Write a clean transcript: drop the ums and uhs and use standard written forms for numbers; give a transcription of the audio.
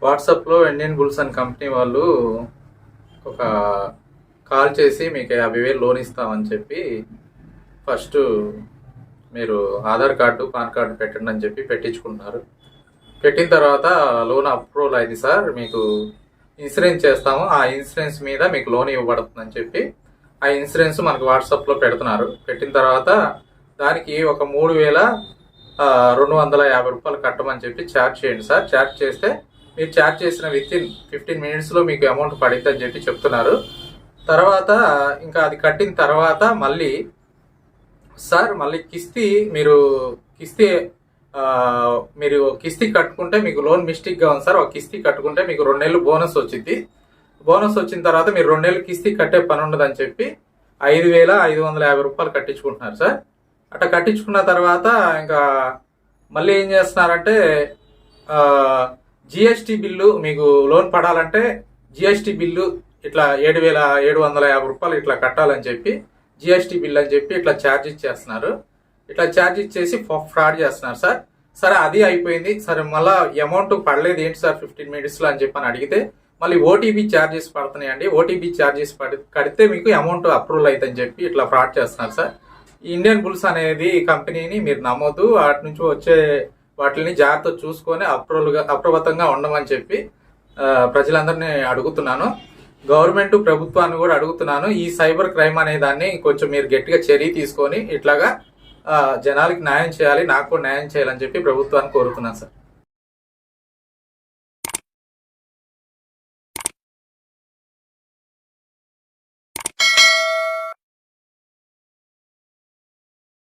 వాట్సాప్లో Indian bulls and company వాళ్ళు ఒక కాల్ చేసి మీకు 50,000 లోన్ ఇస్తామని చెప్పి ఫస్ట్ మీరు ఆధార్ కార్డు పాన్ కార్డు పెట్టండి అని చెప్పి పెట్టించుకున్నారు. పెట్టిన తర్వాత లోన్ అప్రూవల్ అయింది సార్, మీకు ఇన్సూరెన్స్ చేస్తాము, ఆ ఇన్సూరెన్స్ మీద మీకు లోన్ ఇవ్వబడుతుందని చెప్పి ఆ ఇన్సూరెన్స్ మనకు వాట్సాప్లో పెడుతున్నారు. పెట్టిన తర్వాత దానికి ఒక 3,250 రూపాయలు కట్టమని చెప్పి ఛార్జ్ చేయండి సార్. ఛార్జ్ చేస్తే మీరు ఛార్జ్ చేసిన వితిన్ 15 మినిట్స్లో మీకు అమౌంట్ పడిద్ది అని చెప్పి చెప్తున్నారు. తర్వాత ఇంకా అది కట్టిన తర్వాత మళ్ళీ సార్ మళ్ళీ మీరు కిస్తీ కట్టుకుంటే మీకు లోన్ మిస్టేక్గా ఉంది సార్. ఒక కిస్తీ కట్టుకుంటే మీకు 2 నెలలు బోనస్ వచ్చింది. బోనస్ వచ్చిన తర్వాత మీరు 2 నెలలు కిస్తీ కట్టే పని ఉండదని చెప్పి 5,550 రూపాయలు కట్టించుకుంటున్నారు సార్. అట్లా కట్టించుకున్న తర్వాత ఇంకా మళ్ళీ ఏం చేస్తున్నారంటే జిఎస్టీ బిల్లు మీకు లోన్ పడాలంటే జిఎస్టీ బిల్లు ఇట్లా 7,750 రూపాయలు ఇట్లా కట్టాలని చెప్పి జిఎస్టీ బిల్ అని చెప్పి ఇట్లా ఛార్జ్ ఇచ్చేస్తున్నారు. ఇట్లా ఛార్జ్ ఇచ్చేసి ఫ్రాడ్ చేస్తున్నారు సార్. సరే అది అయిపోయింది. సరే మళ్ళీ అమౌంట్ పడలేదు ఏంటి సార్ 15 మినిట్స్లో అని చెప్పి అడిగితే మళ్ళీ ఓటీపీ ఛార్జెస్ పడుతున్నాయండి, ఓటీపీ ఛార్జెస్ కడితే మీకు అమౌంట్ అప్రూవల్ అవుతుందని చెప్పి ఇట్లా ఫ్రాడ్ చేస్తున్నారు సార్. ఇండియన్ బుల్స్ అనేది కంపెనీని మీరు నమ్మొద్దు, వాటి నుంచి వచ్చే వాటిని జాగ్రత్త చూసుకొని అప్రమత్తంగా ఉండమని చెప్పి ప్రజలందరినీ అడుగుతున్నాను. గవర్నమెంట్ ప్రభుత్వాన్ని కూడా అడుగుతున్నాను, ఈ సైబర్ క్రైమ్ అనే దాన్ని కొంచెం మీరు గట్టిగా చర్య తీసుకొని ఇట్లాగా జనాలకి న్యాయం చేయాలి, నాకు కూడా న్యాయం చేయాలని చెప్పి ప్రభుత్వాన్ని కోరుతున్నాను సార్.